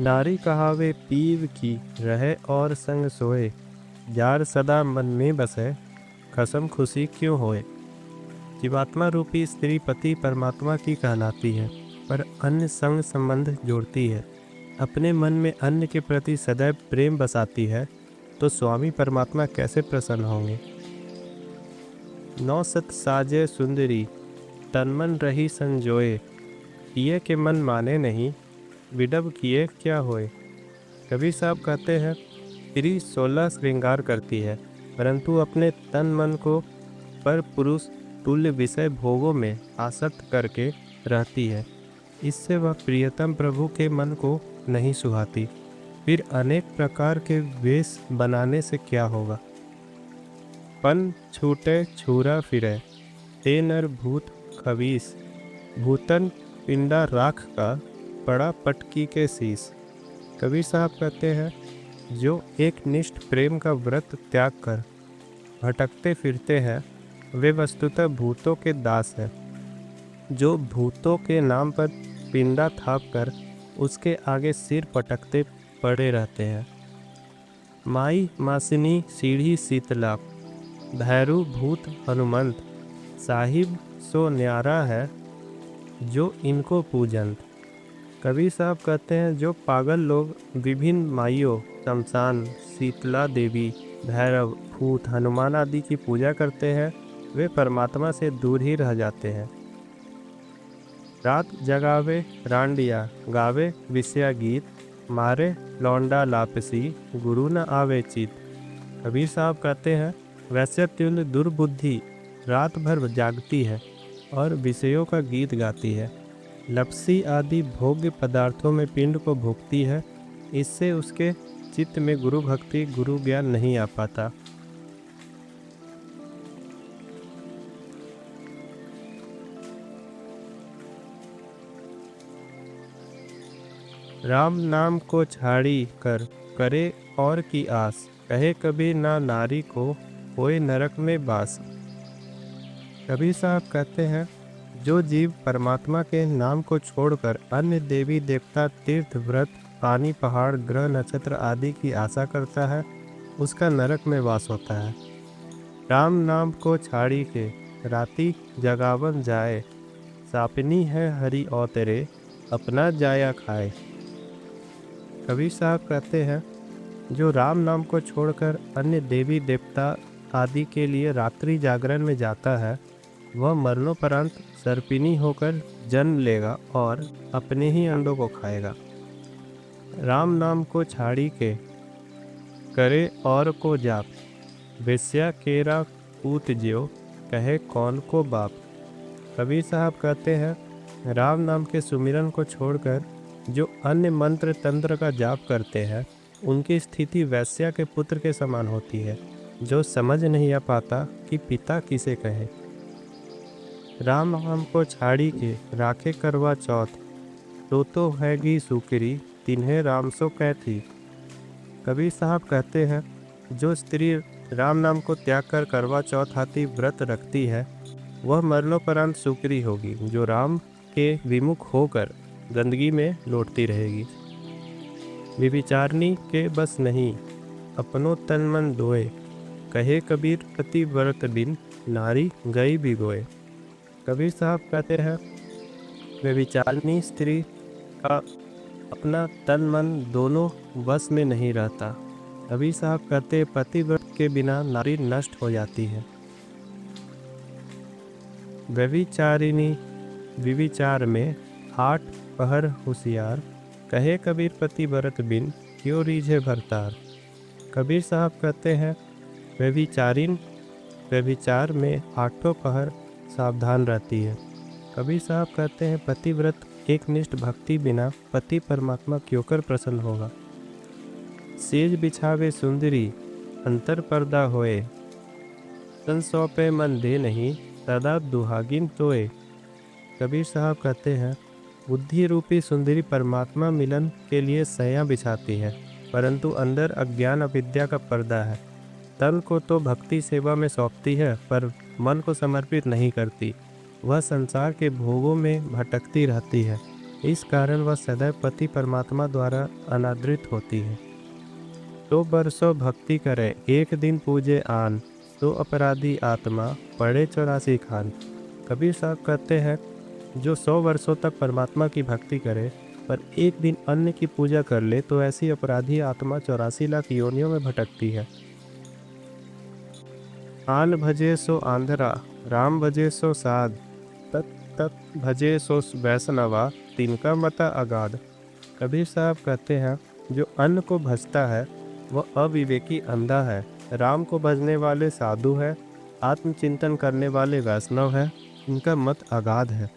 नारी कहावे पीव की रहे और संग सोए, जार सदा मन में बसे, खसम खुशी क्यों होए। जीवात्मा रूपी स्त्री पति परमात्मा की कहलाती है, पर अन्य संग संबंध जोड़ती है। अपने मन में अन्य के प्रति सदैव प्रेम बसाती है, तो स्वामी परमात्मा कैसे प्रसन्न होंगे। नौ सत साजे सुंदरी, तनमन रही संजोए, किए के मन माने नहीं, विडब किए क्या होए। कबीर साहब कहते हैं, स्त्री 16 श्रृंगार करती है, परंतु अपने तन मन को पर पुरुष तुल्य विषय भोगों में आसक्त करके रहती है। इससे वह प्रियतम प्रभु के मन को नहीं सुहाती। फिर अनेक प्रकार के वेश बनाने से क्या होगा। पन छूटे छूरा फिरे, ते नर भूत खबीस, भूतन पिंडा राख का, पड़ा पटकी के शीस। कबीर साहब कहते हैं, जो एक निष्ठ प्रेम का व्रत त्याग कर भटकते फिरते हैं, वे वस्तुतः भूतों के दास हैं। जो भूतों के नाम पर पिंडा थाप कर उसके आगे सिर पटकते पड़े रहते हैं। माई मासिनी सीढ़ी शीतला, भैरू भूत हनुमंत, साहिब सो न्यारा है, जो इनको पूजंत। कबीर साहब कहते हैं, जो पागल लोग विभिन्न माइयों शमशान, शीतला देवी, भैरव, भूत, हनुमान आदि की पूजा करते हैं, वे परमात्मा से दूर ही रह जाते हैं। रात जगावे रांडिया, गावे विषया गीत, मारे लौंडा लापसी, गुरु न आवे चित। कबीर साहब कहते हैं, वैसे तुल्य दुर्बुद्धि रात भर जागती है और विषयों का गीत गाती है। लपसी आदि भोग्य पदार्थों में पिंड को भोगती है। इससे उसके चित्त में गुरु भक्ति, गुरु ज्ञान नहीं आ पाता। राम नाम को छाड़ी कर करे और की आस, कहे कबीर ना नारी को होए नरक में बास। कबीर साहब कहते हैं, जो जीव परमात्मा के नाम को छोड़कर अन्य देवी देवता, तीर्थ, व्रत, पानी, पहाड़, ग्रह, नक्षत्र आदि की आशा करता है, उसका नरक में वास होता है। राम नाम को छाड़ी के राती जगावन जाए, सापनी है हरि औतरे, अपना जाया खाए। कबीर साहब कहते हैं, जो राम नाम को छोड़कर अन्य देवी देवता आदि के लिए रात्रि जागरण में जाता है, वह मरणोपरांत सर्पिनी होकर जन्म लेगा और अपने ही अंडों को खाएगा। राम नाम को छाड़ी के करे और को जाप, वेश्या केरा पूत ज्यो, कहे कौन को बाप। कबीर साहब कहते हैं, राम नाम के सुमिरन को छोड़कर जो अन्य मंत्र तंत्र का जाप करते हैं, उनकी स्थिति वैश्या के पुत्र के समान होती है, जो समझ नहीं आ पाता कि पिता किसे कहे। राम नाम को छाड़ी के राखे करवा चौथ, तो हैगी सुकरी, तिन्हें राम सो कहती। कबीर साहब कहते हैं, जो स्त्री राम नाम को त्याग कर करवा चौथ आदि व्रत रखती है, वह मरणोपरांत सुकरी होगी, जो राम के विमुख होकर गंदगी में लौटती रहेगी। विविचारनी के बस नहीं, अपनों तन मन दोए, कहे कबीर पति व्रत बिन, नारी गई भिगोए। कबीर साहब कहते हैं, व्यभिचारिणी स्त्री का अपना तन मन दोनों वश में नहीं रहता। कबीर साहब कहते हैं, पतिव्रत के बिना नारी नष्ट हो जाती है। व्यभिचारिणी विविचार में 8 पहर होशियार, कहे कबीर पति व्रत बिन, क्यों रीझे भरतार। कबीर साहब कहते हैं, व्यभिचारिण व्यभिचार में 8 पहर सावधान रहती है। कबीर साहब कहते हैं, पतिव्रत एक निष्ठ भक्ति बिना पति परमात्मा क्यों कर प्रसन्न होगा। सेज बिछावे सुंदरी, अंतर पर्दा होए, तन सौंपे मन दे नहीं, सदा दुहागिन तोए। कबीर साहब कहते हैं, बुद्धि रूपी सुंदरी परमात्मा मिलन के लिए सैया बिछाती है, परंतु अंदर अज्ञान अविद्या का पर्दा है। तन को तो भक्ति सेवा में सौंपती है, पर मन को समर्पित नहीं करती। वह संसार के भोगों में भटकती रहती है। इस कारण वह सदैव पति परमात्मा द्वारा अनादृत होती है। तो बरसों भक्ति करे एक दिन पूजे आन, तो अपराधी आत्मा पढ़े 84 खान। कबीर साहब कहते हैं जो 100 वर्षों तक परमात्मा की भक्ति करे पर एक दिन अन्न की पूजा कर ले तो ऐसी अपराधी आत्मा 84 लाख योनियों में भटकती है। आन भजे सो आंधरा, राम भजे सो साध, तत् तत् भजे सो वैष्णवा, तिनका मता अगाध। कबीर साहब कहते हैं जो अन्न को भजता है वह अविवेकी अंधा है, राम को भजने वाले साधु है, आत्मचिंतन करने वाले वैष्णव है, इनका मत अगाध है।